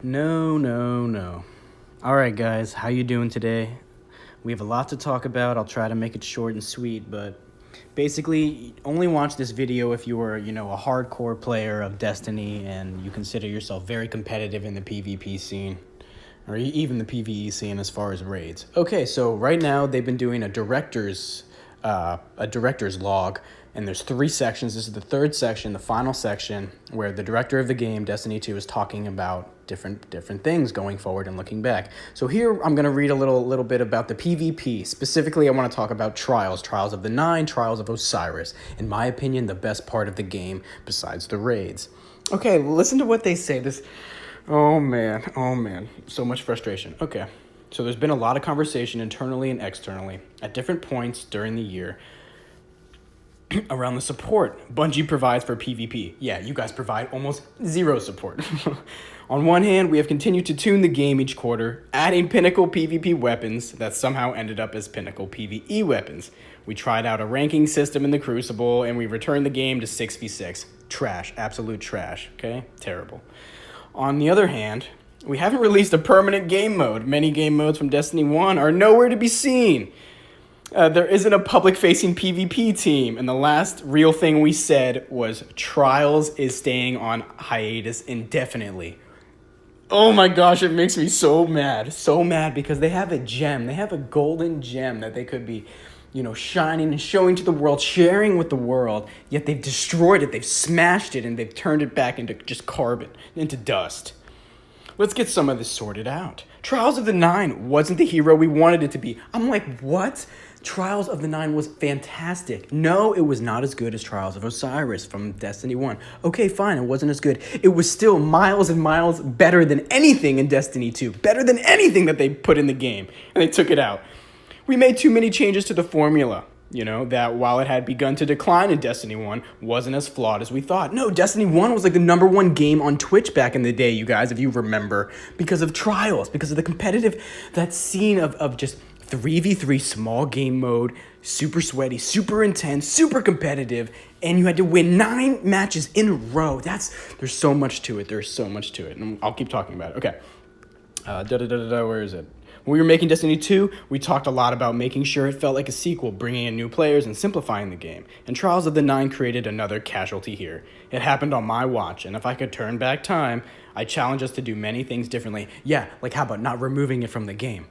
No, no, no. All right, guys, how you doing today? We have a lot to talk about. I'll try to make it short and sweet, but basically, only watch this video if you are, a hardcore player of Destiny and you consider yourself very competitive in the PvP scene or even the PvE scene as far as raids. Okay, so right now they've been doing a director's log, and there's three sections. This is the third section, the final section, where the director of the game, Destiny 2, is talking about different things going forward and looking back. So here I'm going to read a little bit about the PvP. Specifically, I want to talk about Trials of the Nine, Trials of Osiris. In my opinion, the best part of the game besides the raids. Okay, listen to what they say. Oh man, so much frustration. Okay, so there's been a lot of conversation internally and externally at different points during the year around the support Bungie provides for PvP. Yeah, you guys provide almost zero support. On one hand, we have continued to tune the game each quarter, adding pinnacle PvP weapons that somehow ended up as pinnacle PvE weapons. We tried out a ranking system in the Crucible, and we returned the game to 6v6. Trash, absolute trash, okay? Terrible. On the other hand, we haven't released a permanent game mode. Many game modes from Destiny 1 are nowhere to be seen. There isn't a public-facing PvP team, and the last real thing we said was Trials is staying on hiatus indefinitely. Oh my gosh, it makes me so mad because they have a gem. They have a golden gem that they could be, shining and showing to the world, sharing with the world, yet they've destroyed it, they've smashed it, and they've turned it back into just carbon, into dust. Let's get some of this sorted out. Trials of the Nine wasn't the hero we wanted it to be. I'm like, what? Trials of the Nine was fantastic. No, it was not as good as Trials of Osiris from Destiny 1. Okay, fine, it wasn't as good. It was still miles and miles better than anything in Destiny 2. Better than anything that they put in the game. And they took it out. We made too many changes to the formula. That while it had begun to decline in Destiny 1, wasn't as flawed as we thought. No, Destiny 1 was like the number one game on Twitch back in the day, you guys, if you remember, because of Trials, because of the competitive, that scene of just 3v3 small game mode, super sweaty, super intense, super competitive, and you had to win 9 matches in a row. There's so much to it. There's so much to it. And I'll keep talking about it. Okay. Where is it? When we were making Destiny 2, we talked a lot about making sure it felt like a sequel, bringing in new players and simplifying the game. And Trials of the Nine created another casualty here. It happened on my watch, and if I could turn back time, I challenge us to do many things differently. Yeah, like how about not removing it from the game?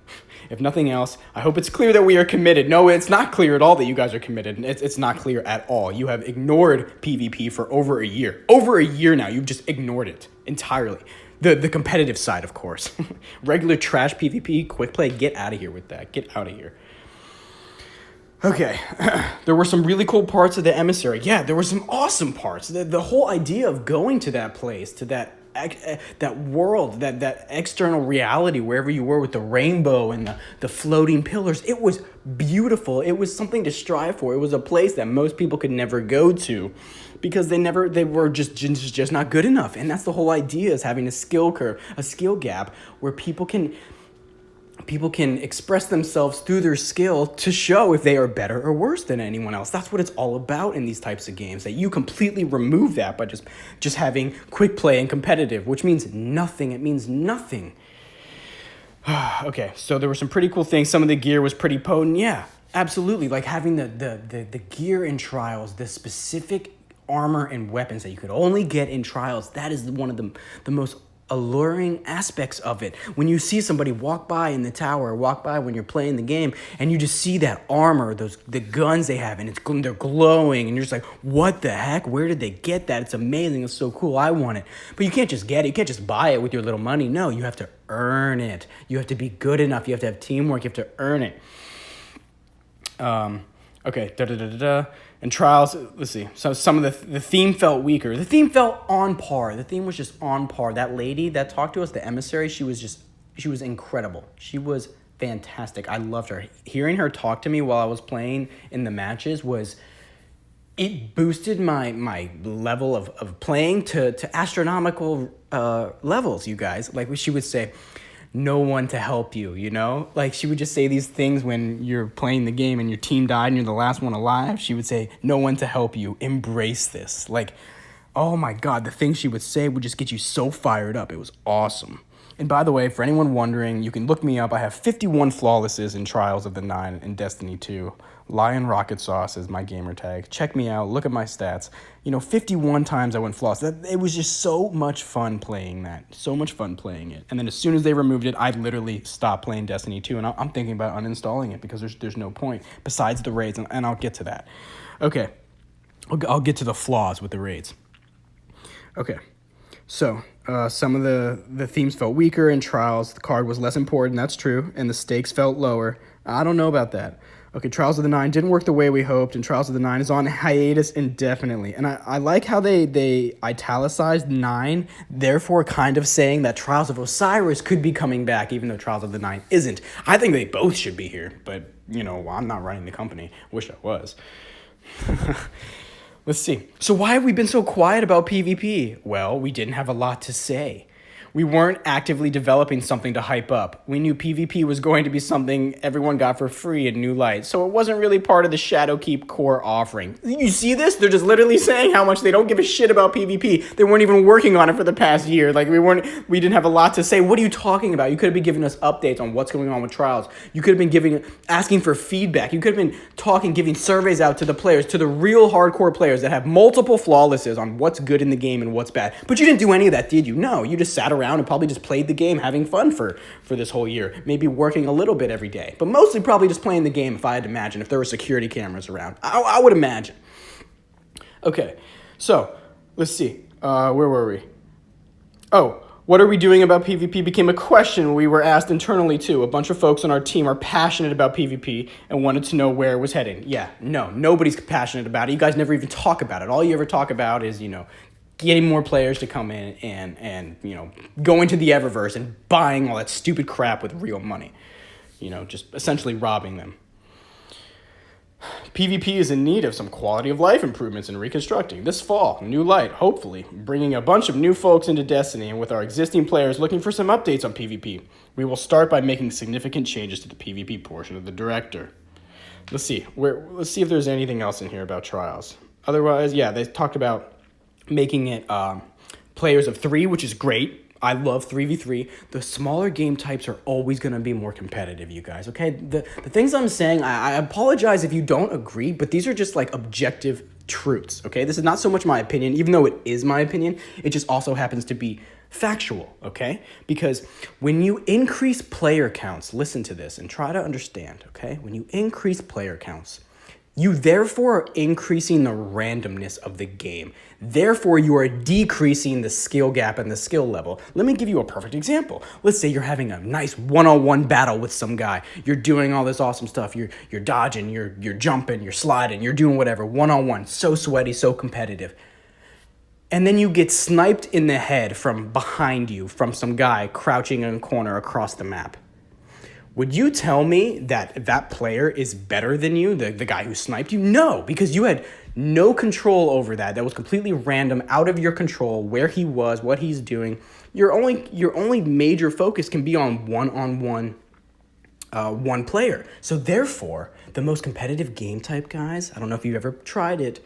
If nothing else, I hope it's clear that we are committed. No, it's not clear at all that you guys are committed. It's not clear at all. You have ignored PvP for over a year. Over a year now, you've just ignored it entirely. The competitive side, of course. Regular trash PvP, quick play, get out of here with that. Get out of here. Okay, there were some really cool parts of the Emissary. Yeah, there were some awesome parts. The whole idea of going to that place, to that world, that external reality, wherever you were with the rainbow and the floating pillars, it was beautiful. It was something to strive for. It was a place that most people could never go to because they were just not good enough. And that's the whole idea, is having a skill curve, a skill gap where people can express themselves through their skill to show if they are better or worse than anyone else. That's what it's all about in these types of games, that you completely remove that by just having quick play and competitive, which means nothing. It means nothing. Okay, so there were some pretty cool things. Some of the gear was pretty potent. Yeah, absolutely. Like having the gear in Trials, the specific armor and weapons that you could only get in Trials, that is one of the most alluring aspects of it. When you see somebody walk by in the tower, walk by when you're playing the game, and you just see that armor, the guns they have, and they're glowing, and you're just like, what the heck? Where did they get that? It's amazing. It's so cool. I want it. But you can't just get it. You can't just buy it with your little money. No, you have to earn it. You have to be good enough. You have to have teamwork. You have to earn it. Okay, And Trials, let's see. So some of the theme felt weaker. The theme felt on par. The theme was just on par. That lady that talked to us, the Emissary, she was incredible. She was fantastic. I loved her. Hearing her talk to me while I was playing in the matches it boosted my level of playing to astronomical levels, you guys. Like she would say, no one to help you, Like she would just say these things when you're playing the game and your team died and you're the last one alive. She would say, no one to help you. Embrace this. Like, Oh my God, the things she would say would just get you so fired up. It was awesome. And by the way, for anyone wondering, you can look me up. I have 51 flawlesses in Trials of the Nine in Destiny 2. Lion Rocket Sauce is my gamer tag. Check me out. Look at my stats. 51 times I went flawless. It was just so much fun playing that. So much fun playing it. And then as soon as they removed it, I literally stopped playing Destiny 2. And I'm thinking about uninstalling it because there's no point besides the raids. And I'll get to that. Okay. I'll get to the flaws with the raids. Okay. So, some of the themes felt weaker in Trials. The card was less important, that's true, and the stakes felt lower. I don't know about that. Okay, Trials of the Nine didn't work the way we hoped, and Trials of the Nine is on hiatus indefinitely. And I like how they italicized 9, therefore kind of saying that Trials of Osiris could be coming back, even though Trials of the Nine isn't. I think they both should be here, but, I'm not running the company. Wish I was. Let's see. So why have we been so quiet about PvP? Well, we didn't have a lot to say. We weren't actively developing something to hype up. We knew PvP was going to be something everyone got for free in New Light, so it wasn't really part of the Shadowkeep core offering. You see this? They're just literally saying how much they don't give a shit about PvP. They weren't even working on it for the past year. We didn't have a lot to say. What are you talking about? You could have been giving us updates on what's going on with Trials. You could have been asking for feedback. You could have been giving surveys out to the players, to the real hardcore players that have multiple flawlesses on what's good in the game and what's bad. But you didn't do any of that, did you? No, you just sat around and probably just played the game, having fun for this whole year. Maybe working a little bit every day, but mostly probably just playing the game. If I had to imagine, if there were security cameras around, I would imagine. Okay, so let's see. Where were we? Oh, what are we doing about PvP became a question we were asked internally too. A bunch of folks on our team are passionate about PvP and wanted to know where it was heading. Yeah, no, nobody's passionate about it. You guys never even talk about it. All you ever talk about is, getting more players to come in and go into the Eververse and buying all that stupid crap with real money. Just essentially robbing them. PvP is in need of some quality of life improvements and reconstructing. This fall, New Light, hopefully, bringing a bunch of new folks into Destiny, and with our existing players looking for some updates on PvP. We will start by making significant changes to the PvP portion of the director. Let's see if there's anything else in here about Trials. Otherwise, yeah, they talked about making it players of 3, which is great. I love 3v3. The smaller game types are always going to be more competitive, you guys, okay? The things I'm saying, I apologize if you don't agree, but these are just objective truths, okay? This is not so much my opinion, even though it is my opinion. It just also happens to be factual, okay? Because when you increase player counts, listen to this and try to understand, okay? When you increase player counts, you therefore are increasing the randomness of the game. Therefore, you are decreasing the skill gap and the skill level. Let me give you a perfect example. Let's say you're having a nice one-on-one battle with some guy. You're doing all this awesome stuff. You're dodging, you're jumping, you're sliding, you're doing whatever, one-on-one. So sweaty, so competitive. And then you get sniped in the head from behind you from some guy crouching in a corner across the map. Would you tell me that player is better than you, the guy who sniped you? No, because you had no control over that. That was completely random, out of your control, where he was, what he's doing. Your only major focus can be on one one player. So therefore, the most competitive game type, guys, I don't know if you've ever tried it,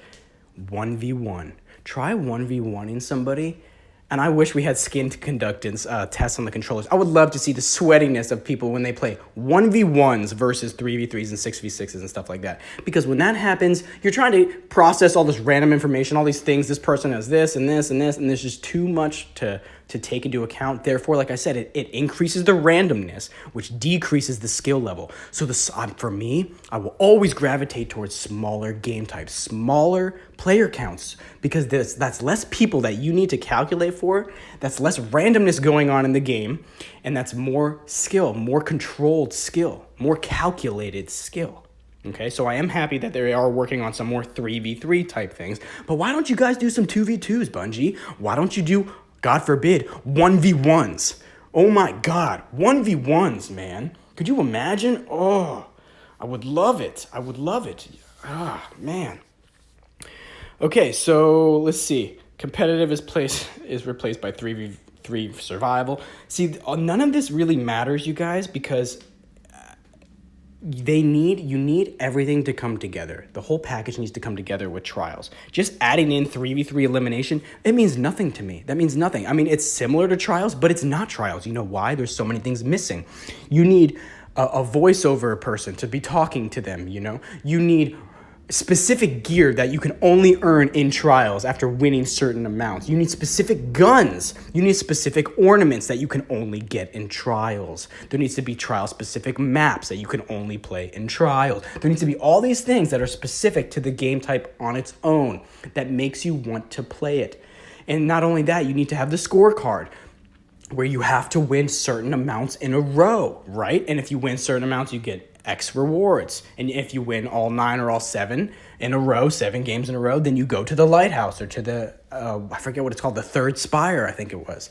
1v1. Try 1v1ing somebody. And I wish we had skin to conduct tests on the controllers. I would love to see the sweatiness of people when they play 1v1s versus 3v3s and 6v6s and stuff like that. Because when that happens, you're trying to process all this random information, all these things. This person has this and this and this, and there's just too much to take into account. Therefore, like I said, it increases the randomness, which decreases the skill level. So for me, I will always gravitate towards smaller game types, smaller player counts, because that's less people that you need to calculate for, that's less randomness going on in the game, and that's more skill, more controlled skill, more calculated skill. Okay, so I am happy that they are working on some more 3v3 type things, but why don't you guys do some 2v2s, Bungie? Why don't you do, God forbid, 1v1s? Oh my God, 1v1s, man. Could you imagine? Oh, I would love it. I would love it. Ah, man. Okay, so let's see. Competitive is replaced by 3v3 survival. See, none of this really matters, you guys, because you need everything to come together. The whole package needs to come together with trials. Just adding in 3v3 elimination, it means nothing to me. That means nothing. I mean, it's similar to trials, but it's not trials. You know why? There's so many things missing. You need a voiceover person to be talking to them, you know? You need specific gear that you can only earn in trials after winning certain amounts. You need specific guns. You need specific ornaments that you can only get in trials. There needs to be trial specific maps that you can only play in trials. There needs to be all these things that are specific to the game type on its own that makes you want to play it. And not only that, you need to have the scorecard where you have to win certain amounts in a row, right? And if you win certain amounts, you get X rewards. And if you win all 9 or all 7 in a row, 7 games in a row, then you go to the lighthouse or to the, I forget what it's called, the third spire, I think it was.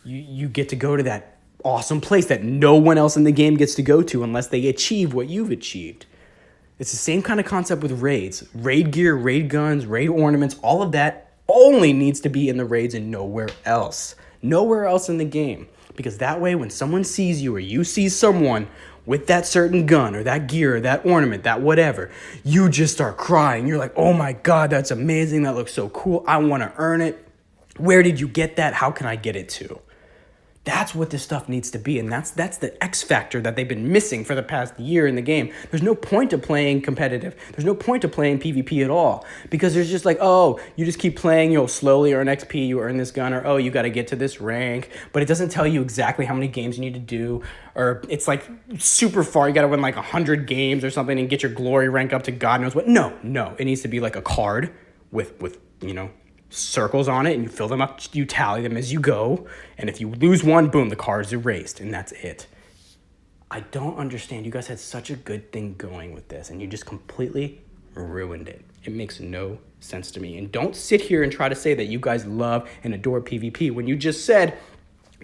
You get to go to that awesome place that no one else in the game gets to go to unless they achieve what you've achieved. It's the same kind of concept with raids. Raid gear, raid guns, raid ornaments, all of that only needs to be in the raids and nowhere else. Nowhere else in the game. Because that way, when someone sees you or you see someone with that certain gun or that gear or that ornament, that whatever, you just start crying. You're like, oh my God, that's amazing. That looks so cool. I want to earn it. Where did you get that? How can I get it too? That's what this stuff needs to be. And that's the X factor that they've been missing for the past year in the game. There's no point to playing competitive. There's no point to playing PvP at all. Because there's just like, oh, you just keep playing, you'll slowly earn XP, you earn this gun, or oh, you got to get to this rank. But it doesn't tell you exactly how many games you need to do. Or it's like super far, you got to win like 100 games or something and get your glory rank up to God knows what. No. It needs to be like a card with circles on it, and you fill them up, you tally them as you go, and if you lose one, boom, the card's erased, and that's it. I don't understand. You guys had such a good thing going with this, and you just completely ruined it. It makes no sense to me. And don't sit here and try to say that you guys love and adore PvP when you just said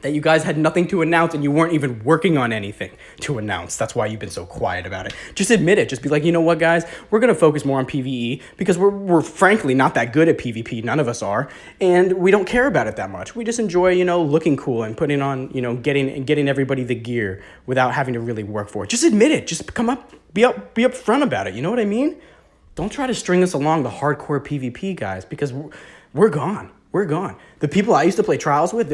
that you guys had nothing to announce and you weren't even working on anything to announce. That's why you've been so quiet about it. Just admit it. Just be like, you know what, guys? We're going to focus more on PvE because we're frankly not that good at PvP. None of us are. And we don't care about it that much. We just enjoy, looking cool and putting on, getting everybody the gear without having to really work for it. Just admit it. Just come up, be up front about it. You know what I mean? Don't try to string us along the hardcore PvP guys because we're gone. We're gone. The people I used to play trials with,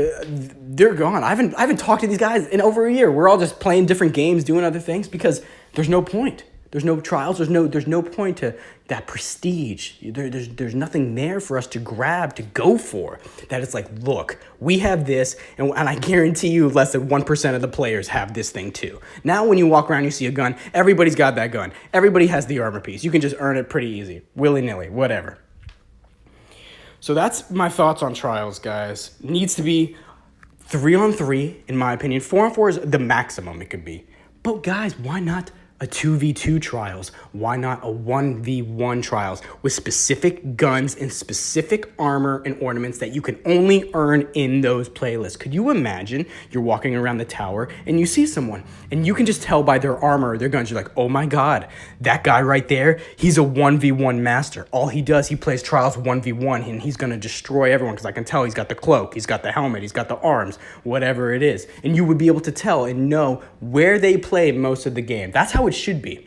they're gone. I haven't talked to these guys in over a year. We're all just playing different games, doing other things because there's no point. There's no trials. There's no point to that prestige. There's nothing there for us to grab, to go for. That it's like, look, we have this, and I guarantee you less than 1% of the players have this thing too. Now when you walk around, you see a gun, everybody's got that gun. Everybody has the armor piece. You can just earn it pretty easy, willy-nilly, whatever. So that's my thoughts on trials, guys. Needs to be 3-on-3, in my opinion. 4-on-4 is the maximum it could be. But guys, why not a 2v2 trials? Why not a 1v1 trials with specific guns and specific armor and ornaments that you can only earn in those playlists? Could you imagine you're walking around the tower and you see someone and you can just tell by their armor or their guns, you're like, oh my God, that guy right there, he's a 1v1 master. All he does, he plays trials 1v1 and he's going to destroy everyone because I can tell he's got the cloak, he's got the helmet, he's got the arms, whatever it is. And you would be able to tell and know where they play most of the game. That's how it should be.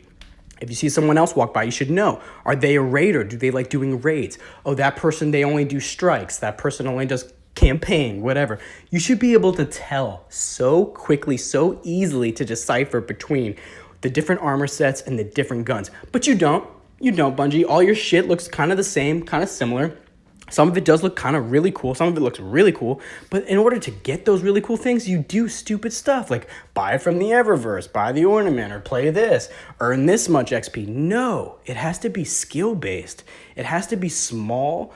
If you see someone else walk by, you should know. Are they a raider? Do they like doing raids? Oh, that person, they only do strikes. That person only does campaign, whatever. You should be able to tell so quickly, so easily to decipher between the different armor sets and the different guns. But you don't. You don't, Bungie. All your shit looks kind of the same, kind of similar. Some of it does look kind of really cool. Some of it looks really cool. But in order to get those really cool things, you do stupid stuff like buy it from the Eververse, buy the ornament, or play this, earn this much XP. No, it has to be skill-based. It has to be small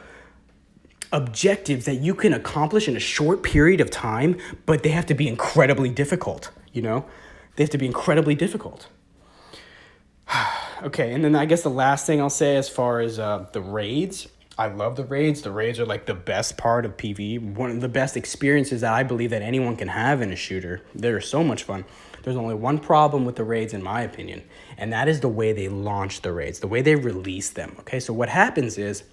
objectives that you can accomplish in a short period of time, but they have to be incredibly difficult, They have to be incredibly difficult. Okay, and then I guess the last thing I'll say as far as the raids. I love the raids. The raids are like the best part of PvE. One of the best experiences that I believe that anyone can have in a shooter. They're so much fun. There's only one problem with the raids, in my opinion, and that is the way they launch the raids, the way they release them. Okay, so what happens is,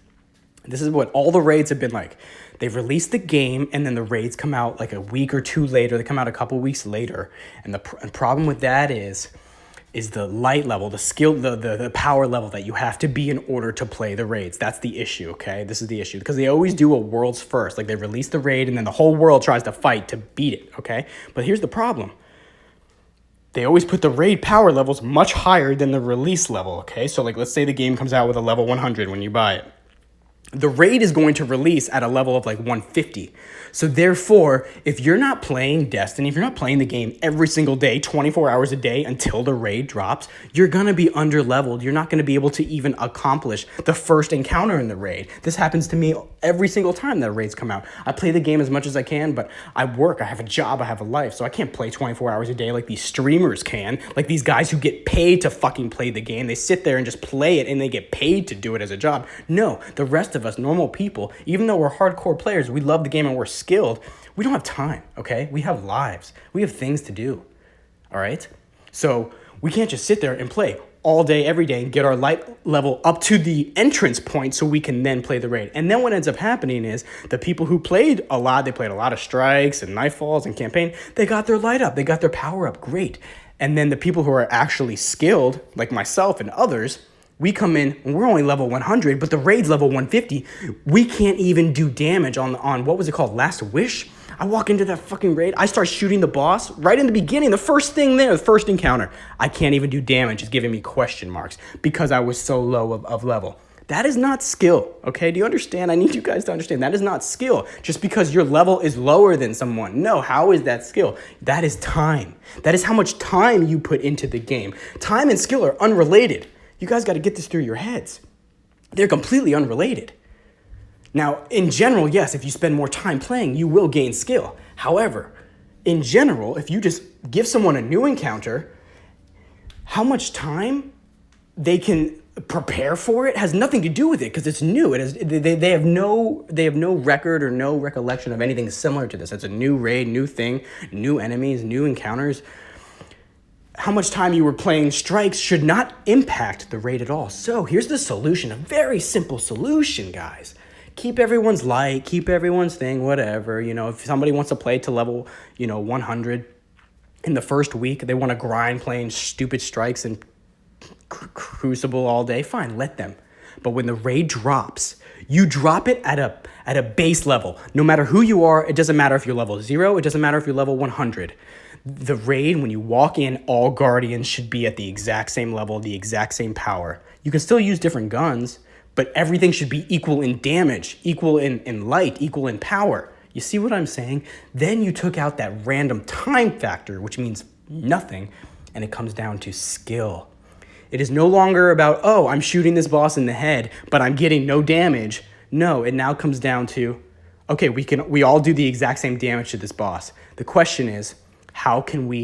this is what all the raids have been like. They've released the game, and then the raids come out like a week or two later. They come out a couple weeks later, and the problem with that is is the light level, the skill, the power level that you have to be in order to play the raids. That's the issue, okay? This is the issue, because they always do a world's first. Like, they release the raid, and then the whole world tries to fight to beat it, okay? But here's the problem. They always put the raid power levels much higher than the release level, okay? So, like, let's say the game comes out with a level 100 when you buy it. The raid is going to release at a level of like 150. So therefore, if you're not playing Destiny, if you're not playing the game every single day, 24 hours a day until the raid drops, you're going to be under leveled. You're not going to be able to even accomplish the first encounter in the raid. This happens to me every single time that raids come out. I play the game as much as I can, but I work, I have a job, I have a life, so I can't play 24 hours a day like these streamers can, like these guys who get paid to fucking play the game. They sit there and just play it and they get paid to do it as a job. No, the rest of us, normal people, even though we're hardcore players, we love the game and we're skilled, we don't have time, okay? We have lives. We have things to do, all right? So we can't just sit there and play all day, every day, and get our light level up to the entrance point so we can then play the raid. And then what ends up happening is the people who played a lot, they played a lot of strikes and nightfalls and campaign, they got their light up, they got their power up, great. And then the people who are actually skilled, like myself and others, we come in and we're only level 100, but the raid's level 150. We can't even do damage on what was it called? Last Wish? I walk into that fucking raid. I start shooting the boss right in the beginning. The first thing there, the first encounter. I can't even do damage. It's giving me question marks because I was so low of level. That is not skill, okay? Do you understand? I need you guys to understand. That is not skill. Just because your level is lower than someone. No, how is that skill? That is time. That is how much time you put into the game. Time and skill are unrelated. You guys got to get this through your heads. They're completely unrelated. Now, in general, yes, if you spend more time playing, you will gain skill. However, in general, if you just give someone a new encounter, how much time they can prepare for it has nothing to do with it because it's new. They have no record or no recollection of anything similar to this. It's a new raid, new thing, new enemies, new encounters. How much time you were playing strikes should not impact the raid at all. So here's the solution, a very simple solution, guys. Keep everyone's light, keep everyone's thing, whatever. You know, if somebody wants to play to level, 100 in the first week, they want to grind playing stupid strikes and Crucible all day, fine, let them. But when the raid drops, you drop it at a base level. No matter who you are, it doesn't matter if you're level 0, it doesn't matter if you're level 100. The raid, when you walk in, all Guardians should be at the exact same level, the exact same power. You can still use different guns, but everything should be equal in damage, equal in light, equal in power. You see what I'm saying? Then you took out that random time factor, which means nothing, and it comes down to skill. It is no longer about, oh, I'm shooting this boss in the head, but I'm getting no damage. No, it now comes down to, okay, we all do the exact same damage to this boss. The question is, how can we